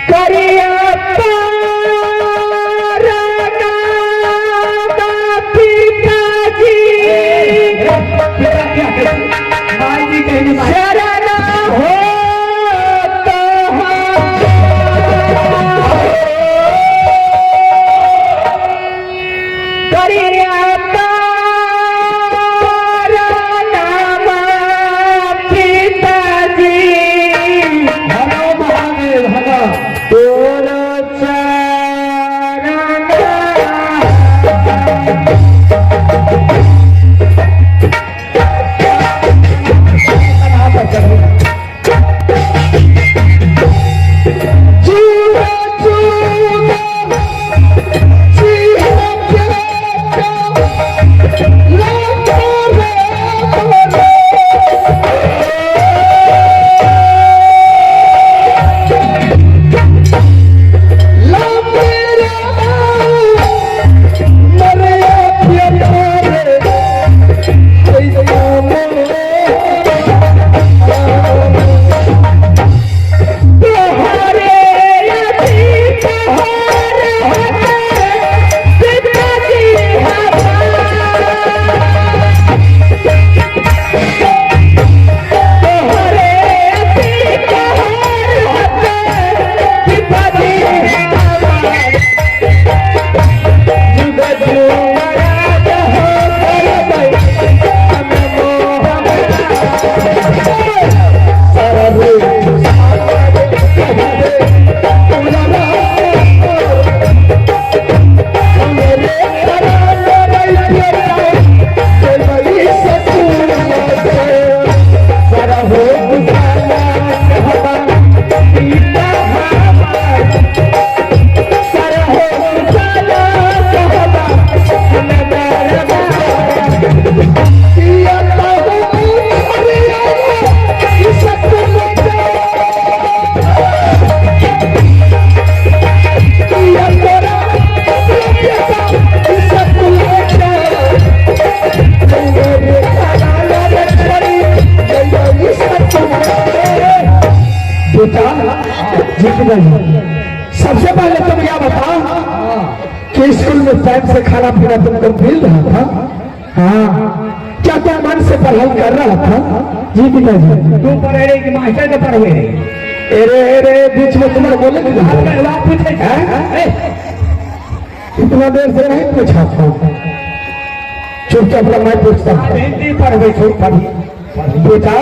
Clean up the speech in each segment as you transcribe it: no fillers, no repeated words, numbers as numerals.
करिया सबसे पहले तुम क्या बताओ कि स्कूल में टाइम से खाना पीना तुमको मिल रहा था? हाँ, क्या क्या मन से पढ़ाई कर रहा था? जी पिताजी। तू पढ़े कि मास्टर के पढ़वे? अरे अरे बीच में तुम्हारे बोले इतना देर से नहीं पूछा था, चुपचाप मैं पूछता पढ़वे बेटा।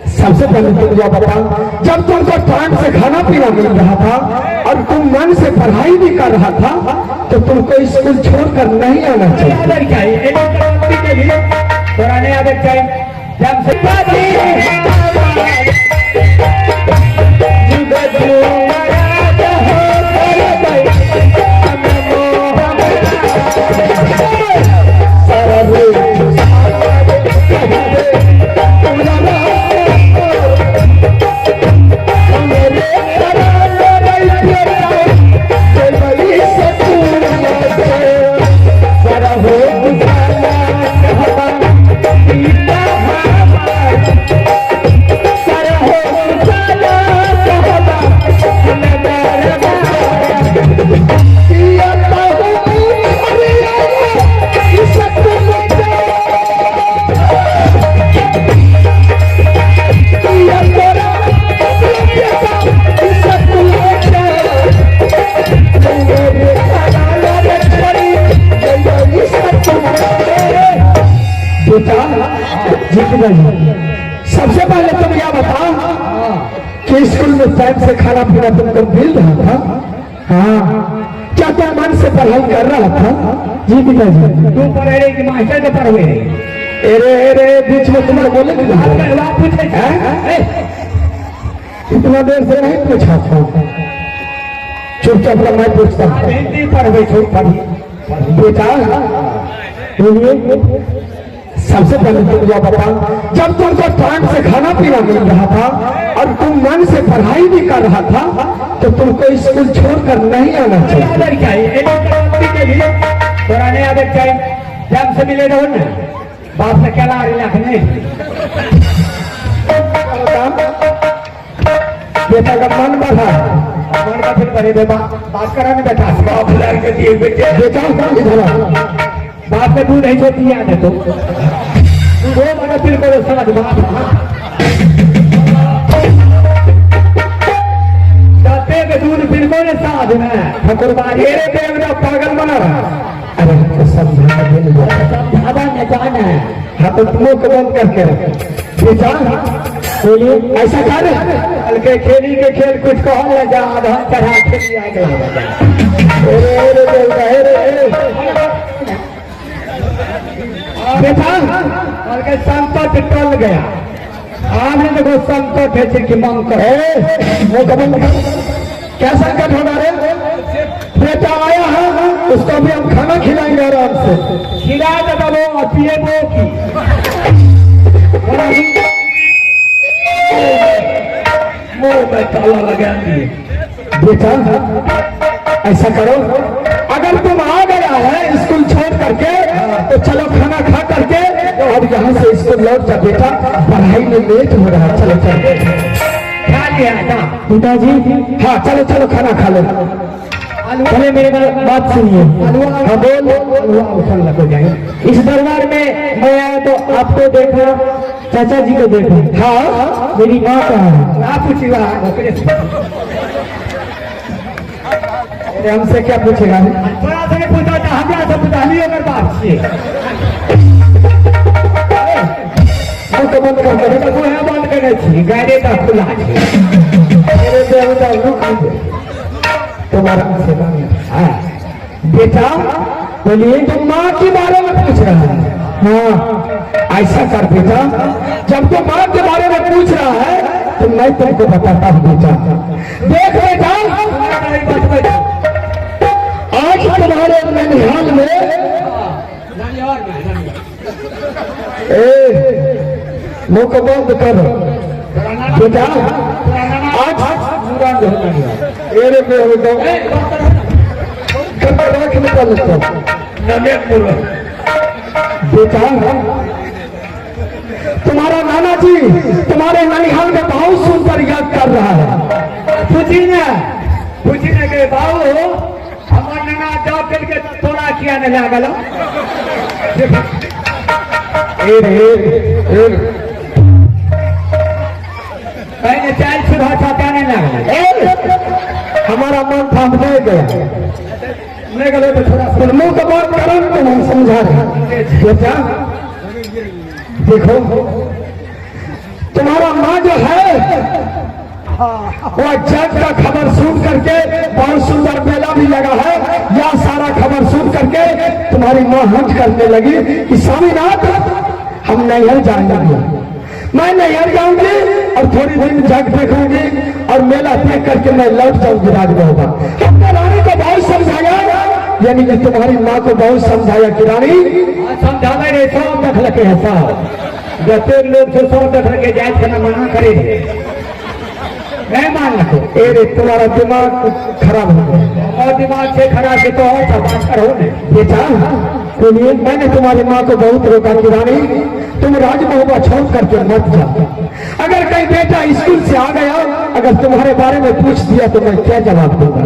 सबसे पहले तुम क्या बताओ, जब तुमको टाइम से खाना पीना मिल रहा था और तुम मन से पढ़ाई भी कर रहा था तो तुमको स्कूल छोड़कर नहीं आना चाहिए। पुराने आदत चाहिए जब से सबसे पहले तुम क्या बताओ कि स्कूल में टाइम से खाना पीना तुमको मिल रहा था? हाँ, क्या क्या मन से पढ़ाई कर रहा था? जी पिताजी। तू पढ़े कि मास्टर के पढ़वे? अरे अरे बीच में तुम्हारे बोले इतना देर से नहीं पूछा था, चुपचाप मैं पूछता पढ़वे बेटा। सबसे पहले तुम क्या बताओ, जब तुमको टाइम से खाना पीना मिल रहा था और तुम मन से पढ़ाई भी कर रहा था तो तुमको स्कूल छोड़कर नहीं आना चाहिए। पुराने आदत चाहिए जब से मिले रहो ना बाप से क्या ला रही बेटा का मन बढ़ा, मन का फिर बड़े बात कराने बैठा बाप लड़के दिए बेटे बेटा इधर आ। बाप में दूध नहीं छोटी याद है तो वो मैंने फिर करो समझ बाप जाते के दूध फिर कोने साथ में ठाकुर बाड़ी मेरे बेटा पागल बना रहा। अरे हमको समझा देने समझावा न जाना है हाँ तो मुंह को बंद करके रख। बेटा बोलिए ऐसा कर हल्के खेली के खेल कुछ कहो न जा आधा चढ़ा खेली आ बेटा हल्के संकट टल गया आपने देखो संकट है कि मंग मुंह को बंद कर। क्या संकट होगा रे? बेटा आया है उसको अभी हम खाना खिलाएंगे आराम से। खिलाए तो दबो और पिए दो की मुंह में ताला लगा दिए। बेटा ऐसा करो, अगर तुम आ गया है स्कूल छोड़ करके तो चलो खाना खा करके और यहाँ से स्कूल लौट जा। बेटा पढ़ाई में लेट हो रहा है, चलो चलो खा लिया था पिताजी। हाँ चलो चलो खाना खा लो। पहले मेरे बात सुनिए। हाँ बोल। लग जाएंगे इस दरबार में मैं आया तो आपको देखा, चाचा जी को देखा। हाँ मेरी माँ कहाँ है? ना पूछी अरे हमसे क्या पूछेगा? थोड़ा सा पूछा था हमरा से पूछा नहीं अगर बात से तो बंद कर दे। तो है बंद करे छी गाड़ी का खुला छे मेरे देवता रुक तुम्हारा सेवा में। हाँ बेटा बोलिए, तुम माँ के बारे में पूछ रहा है? हाँ ऐसा कर बेटा, जब तो माँ के बारे में पूछ रहा है तो मैं तुमको बताता हूँ बेटा। देख बेटा आज तुम्हारे ननिहाल में मुंह को बंद करो बेटा। आज निकल बेटा, तुम्हारा नाना जी तुम्हारे ननिहाल में बहुत सुंदर याद कर रहा है। पूछी न के बाबू हमार नाना जॉब करके तोड़ा किया न लागल कहीं चाल सुबह छाता नहीं लागल हमारा मन थाम नहीं गया। नहीं गलो तो थोड़ा फिल्मों का बात करो तो हम समझा रहे बेटा। देखो तुम्हारा माँ जो है वो जग का खबर सुन करके, बहुत सुंदर मेला भी लगा है, यह सारा खबर सुन करके तुम्हारी माँ हंस करने लगी कि स्वामीनाथ हम नैहर जाएंगे, मैं नैहर जाऊंगी और थोड़ी दिन जग देखूंगी और मेला देख करके मैं लौट जाऊंगी राजभवन। हमने रानी को बहुत समझाया, यानी कि तुम्हारी माँ को बहुत समझाया कि रानी समझावे रे सब देख लगे है सब जते लोग से सब देख लगे जाए खाना मना करे नहीं मान लो। अरे तुम्हारा दिमाग खराब हो गया। और दिमाग से खराब से तो और सब बात करो ने बेटा सुनिए, मैंने तुम्हारी माँ को बहुत रोका कि रानी तुम राजमहुआ छोड़ करके मत जाओ। अगर कहीं बेटा स्कूल से आ गया, अगर तुम्हारे बारे में पूछ दिया तो मैं क्या जवाब दूंगा?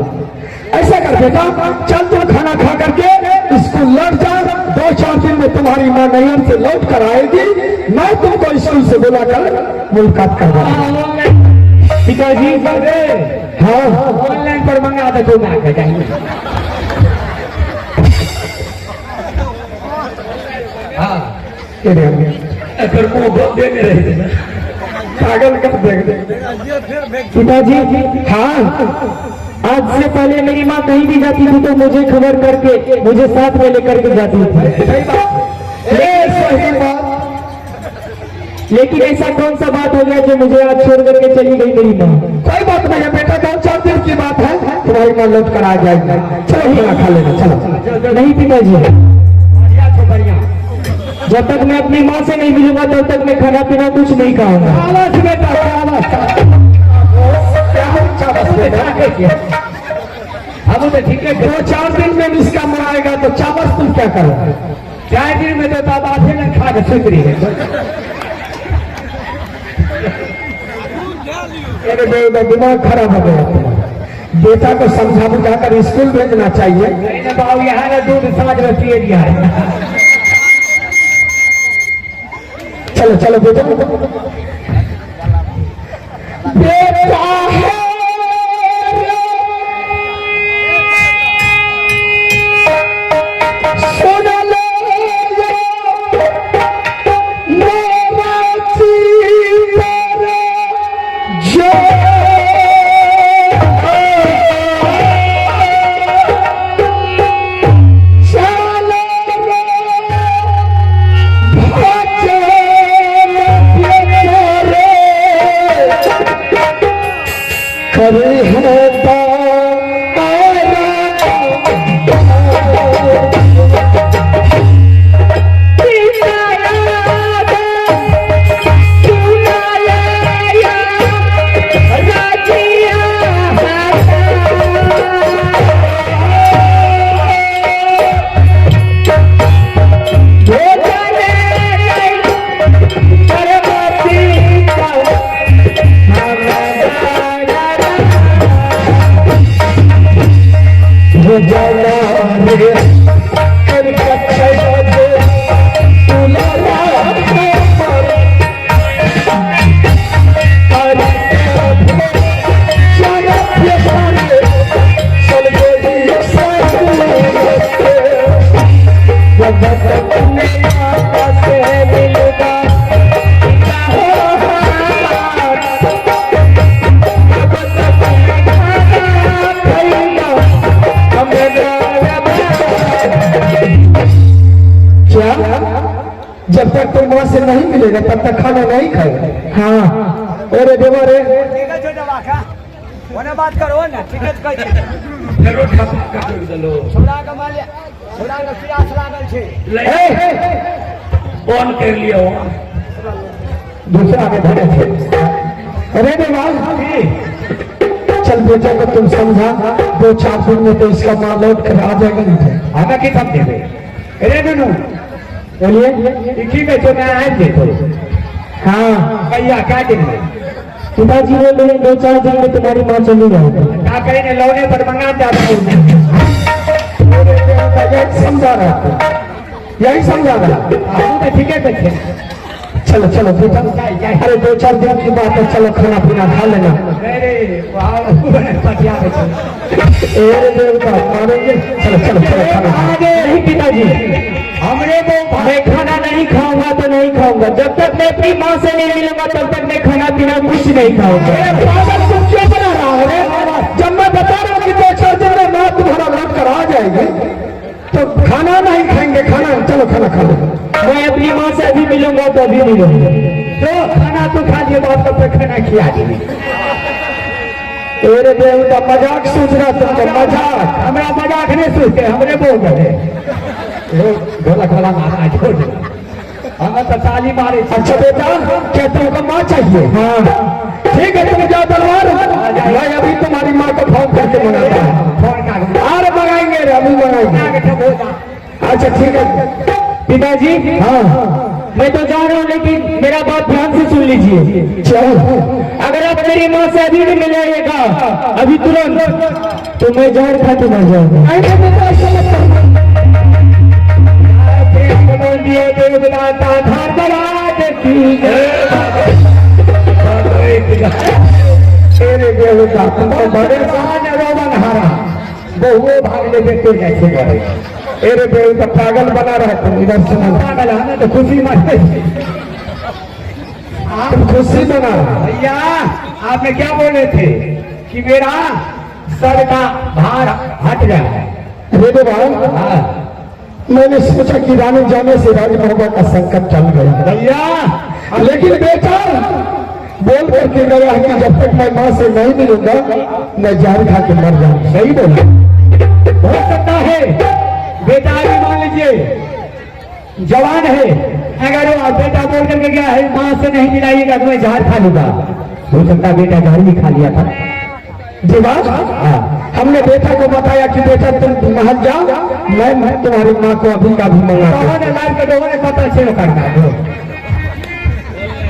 ऐसा कर बेटा, चल तुम खाना खा करके स्कूल लौट जा। 2-4 दिन में तुम्हारी माँ नैहर से लौट कर आएगी, मैं तुमको स्कूल से बुलाकर मुलाकात करवाऊंगा। पिताजी हाँ ऑनलाइन पर मंगा दे तो ना कर जाएंगे। हाँ अगर मुंह देने रहे पागल कर देंगे पिताजी। हाँ आज से पहले मेरी माँ कहीं भी जाती थी तो मुझे खबर करके मुझे साथ में लेकर के जाती थी। लेकिन ऐसा कौन सा बात हो गया जो मुझे आज छोड़ करके चली गई मेरी माँ? कोई बात नहीं है बेटा, 2-4 दिन की बात है, तुम्हारी माँ लौट कर आ जाएगी। चलो खाना खा लेना चलो। नहीं पिताजी, जब तक मैं अपनी माँ से नहीं मिलूंगा तब तक मैं खाना पीना कुछ नहीं खाऊंगा। अब तो ठीक है 2-4 दिन में इसका मन आएगा तो चावल तुम क्या करो? 4 दिन में तो बात है ना खा के सुधरी है। मेरे बेटा दिमाग खराब हो गया तुम्हारा। बेटा को समझा बुझाकर स्कूल भेजना चाहिए। नहीं बाबू यहाँ ना दूध साँझ में पिए दिया है। चलो चलो बेटा बेटा है सुन लो मेरा चीर जो करे है जब तक तुम वहां से नहीं मिलेगा तब तक खाना नहीं खाएगा। हाँ अरे देवा रे बात करो ना टिकट फोन कर लियो दूसरा में धरे थे। अरे देवा चल बेटा को तुम समझा 2-4 दिन में तो इसका माँ लौट कर आ जाएगा। नहीं हमें की समझे अरे नू बोलिए ठीक है तो मैं आए थे तो हाँ भैया क्या दिन में पिताजी ने मेरे 2-4 दिन में तुम्हारी माँ चली जाएगी। क्या करें लौने पर मंगा जाता हूँ। यही समझा रहा था यही समझा रहा। ठीक है बच्चे चलो चलो बेटा अरे 2-4 दिन की बात है। चलो खाना पीना खा लेना। अरे देवता मारेंगे। चलो चलो चलो खाना नहीं पिताजी हमने वो मैं खाना नहीं खाऊंगा तो नहीं खाऊंगा। जब तक मैं अपनी माँ से नहीं मिलूंगा तब तक मैं खाना पीना कुछ नहीं खाऊंगा। तुम क्यों बना रहा है? जब मैं बता रहा हूँ कि 2-4 दिन में माँ तुम्हारा लौट कर आ जाएगी तो खाना नहीं खाएंगे। खाना चलो खाना खा लो। मैं अपनी माँ से अभी मिलूंगा तो अभी मिलूंगा। तो खाना तो खा लिया बात तब तक खाना खिला दी। अरे देवता मजाक सोच रहा तुमको। मजाक हमारा मजाक नहीं सोचते हमने बोल रहे ढोलक वाला मारा छोड़ हमें तो ताली मारे। अच्छा बेटा क्या तुमको माँ चाहिए? हाँ ठीक है तुम जाओ दरबार। मैं अभी तुम्हारी माँ को फोन करके मंगाता हूँ। अरे मंगाएंगे अभी मंगाएंगे। अच्छा ठीक है पिताजी। हाँ मैं तो जा रहा हूँ लेकिन मेरा बात ध्यान से सुन लीजिए। चलो अगर आप मेरी माँ से अभी नहीं मिलेगा अभी तुरंत तो मैं जहर खा के मर जाऊंगा। देवता तुमको बड़े हारा बहुए भाग ले देते जैसे। अरे देवता पागल बना रहा तुम। इधर से पागल है तो खुशी मत तुम खुशी बना। भैया आपने क्या बोले थे कि मेरा सर का भार हट जाए। अरे देवा हाँ मैंने सोचा कि रानी जाने से राजमहल का संकट टल गया। भैया लेकिन बेटा बोल करके गया है कि जब तक मैं माँ से नहीं मिलूंगा मैं जहर खा के मर जाऊंगा। सही बोला हो सकता है बेटा अभी मान लीजिए जवान है। अगर वो बेटा बोल करके गया है माँ से नहीं मिलाइएगा तो मैं जहर खा लूंगा। हो सकता है बेटा जहर भी खा लिया था। दिमाग हमने बेटा को बताया कि बेटा तुम महल जाओ मैं तुम्हारी माँ को अभी का भी मंगा पता से करना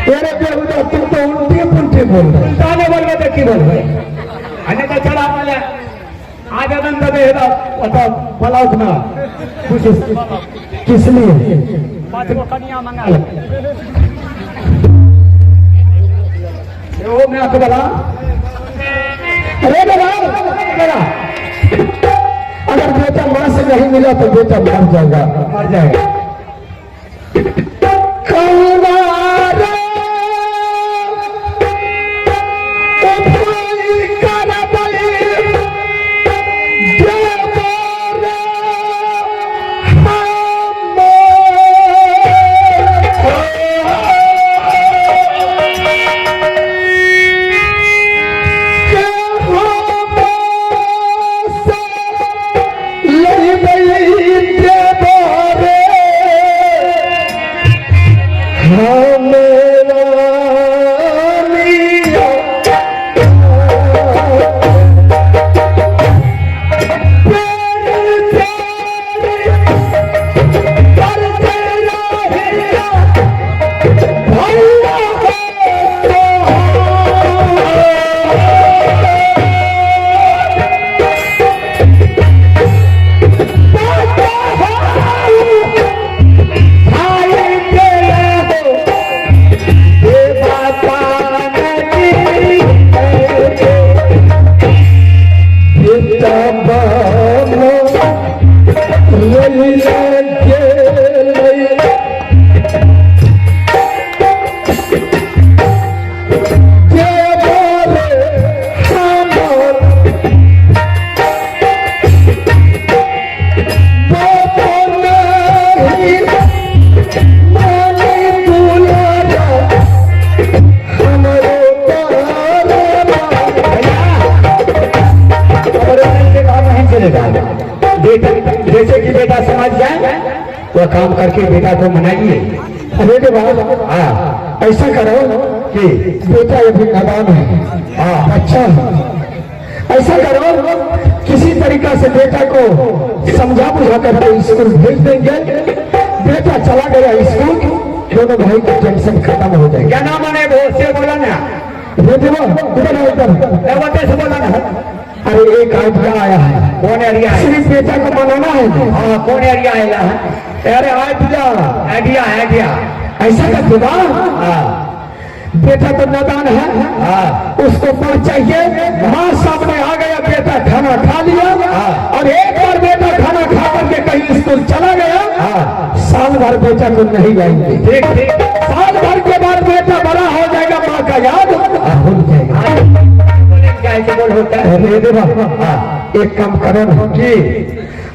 तेरे बेटा तुम तो उल्टी उल्टे बोल रहे हैं। ताने बोल के की बोल रहे अन्य तो चला वाला आज अनंत बेहदा अतः फलाउत ना कुछ किस लिए? पांच को कन्या मंगा ले वो मैं आपको बता अरे बेटा, अगर बेटा माँ से नहीं मिला तो बेटा मर जाएगा, मर जाएगा। जैसे कि बेटा समझ जाए वो काम करके बेटा को मनाइए। अरे के बाद हाँ ऐसा करो कि बेटा अभी नादान है, हाँ अच्छा है। ऐसा करो किसी तरीका से बेटा को समझा बुझा करके स्कूल भेज देंगे। बेटा चला गया स्कूल, दोनों भाई की टेंशन खत्म हो जाएगी। क्या नाम है वो से बोला ना बेटे से बोला ना। अरे एक आइडिया आया है, कौन एरिया है? सिर्फ बेटा को मनाना है। हाँ कौन एरिया आएगा? अरे आइडिया आइडिया आइडिया ऐसा कर देगा, हाँ बेटा तो नादान है, हाँ उसको पढ़ चाहिए। माँ सामने आ गया, बेटा खाना खा लिया, और एक बार बेटा खाना खा करके कहीं स्कूल चला गया, हाँ साल भर बेटा को नहीं लाएंगे। ठीक ठीक साल भर के बाद बेटा बड़ा हो जाएगा, माँ का याद भूल जाएगा। ऐसे बोल होता है। अरे देवा, एक काम करो ना जी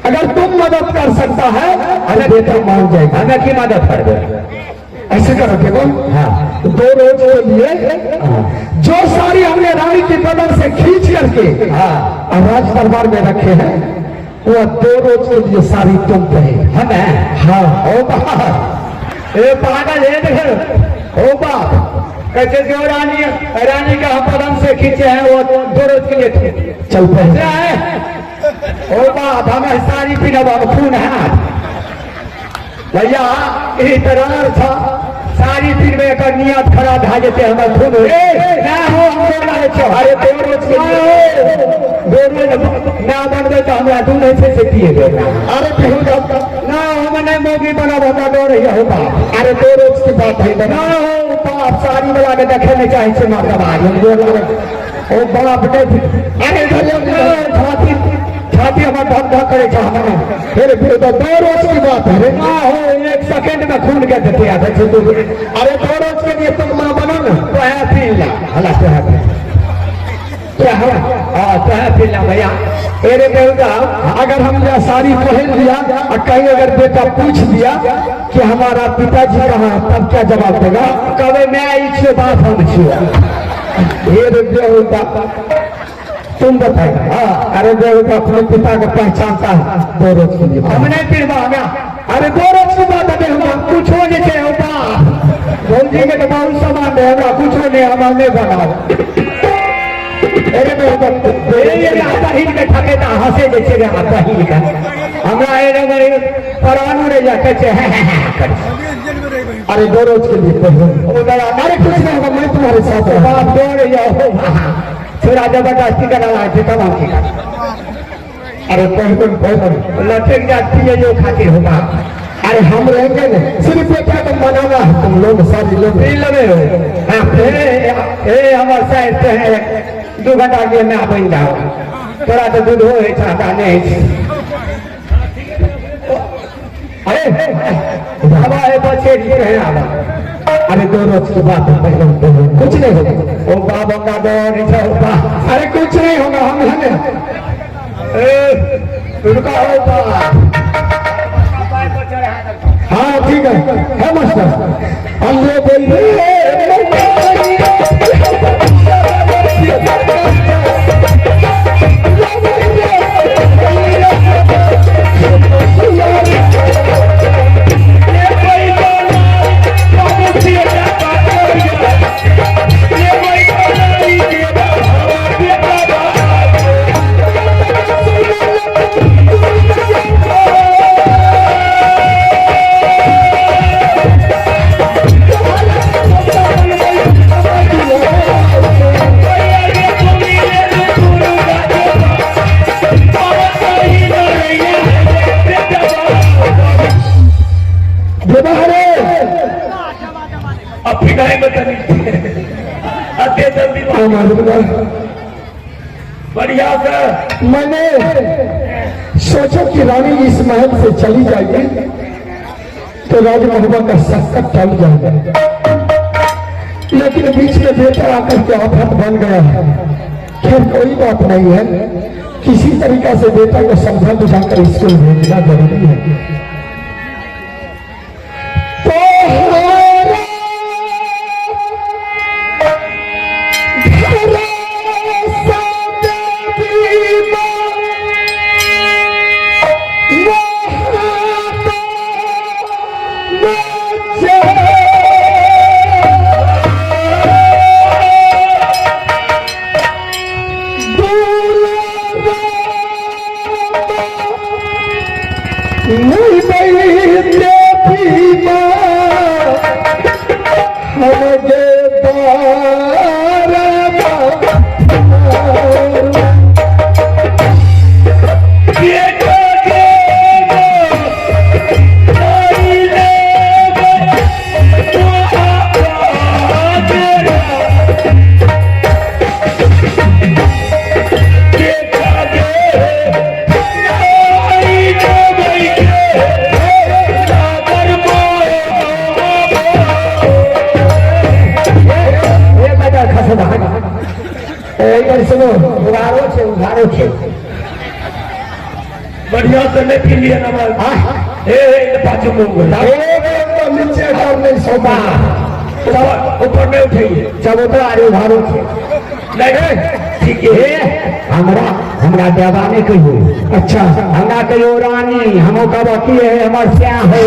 अगर तुम मदद कर सकता है अरे बेटा मान जाएगा। हमें की मदद कर दो। ऐसे करो देखो, हाँ 2 रोज के लिए जो साड़ी हमने रानी के बदन से खींच करके हाँ राज दरबार में रखे हैं, वो 2 रोज के लिए साड़ी तुम पे हमें हाँ ओ बाप ए पागल है देख ओ बाप कैसे जो रानी का हम पदम से खींचे हैं वो 2 रोज के लिए थे। चल पे ओ बाप हमें साड़ी पीना बाबा खून है भैया इस तरह था साड़ी पीन में एक नियत खराब धा जेते हमें खून ना हो हम बोला है। अरे 2 रोज के लिए 2 रोज ना बनबे तो हमरा दूध ऐसे पिए दे। अरे कहूँ ना हम नहीं मोगी बना हमरा डर रही हो बाप। अरे 2 रोज की बात है ना हो बाप साड़ी वाला के देखे नहीं चाहे से मार ओ बाप ने अरे छाती छाती हमारे धक धक करे फिर 2 रोज की बात है। ना हो 1 सेकंड में खून के देते आते थे तू। अरे 2 रोज के लिए तुम माँ बनो ना। तो है पी ला हला तो है क्या है हाँ तो है पी ला भैया। अरे बेटा अगर हम यह साड़ी पहन लिया और कहीं अगर बेटा पूछ दिया कि हमारा पिताजी कहाँ है, तब क्या जवाब देगा? कभी मैं इच्छे बात हम ये बेटा तुम बताएगा। हाँ अरे बेटा अपने पिता को पहचानता है 2 रोज के लिए। हम नहीं पीवा अरे 2 रोज की बात है, हम कुछ हो नहीं होता बोल जी के तो बहुत सामान है हमरा कुछ नहीं हम नहीं बनाओ। अरे बेटा आता ही के ठके ता हंसे जैसे रे आता ही का हमरा ए रे परानु रे जा कचे अरे 2 रोज के लिए अरे कुछ नहीं होगा, मैं तुम्हारे साथ हूँ। आप दौड़ जाओ थोड़ा जबरदस्ती करा थे तब हम की अरे पहले लटक जाती है जो खाते होगा। अरे हम रहेंगे ना, सिर्फ बेटा को मनाना है, तुम लोग सारे लोग लगे हो हमारे साइड से है 2 घंटा के मैं बन जाओ थोड़ा तो दूध हो चाहता नहीं। अरे हवा है बच्चे है अरे 2 रोज की बात है, कुछ नहीं होगा। ओ बाबा का दौर अरे कुछ नहीं होगा, हम हैं रुका होगा। हाँ ठीक है मास्टर। हम लोग बोल रहे बढ़िया सर। मैंने सोचा कि रानी इस महल से चली जाएगी तो राजमहबा का संकट टल जाएगा, लेकिन बीच में बेटा आकर के आफत बन गया है। खैर कोई बात नहीं है, किसी तरीका से बेटा को समझा बुझा कर स्कूल भेजना जरूरी है। बढ़िया से लेके लिए नमल पाँचों नीचे सोफा ऊपर में उठाइए चबूतरा अरे उधारो ठीक है। हमरा देवाने कहियो। अच्छा हमरा कहियो रानी, हमो कब की है, हमर क्या है।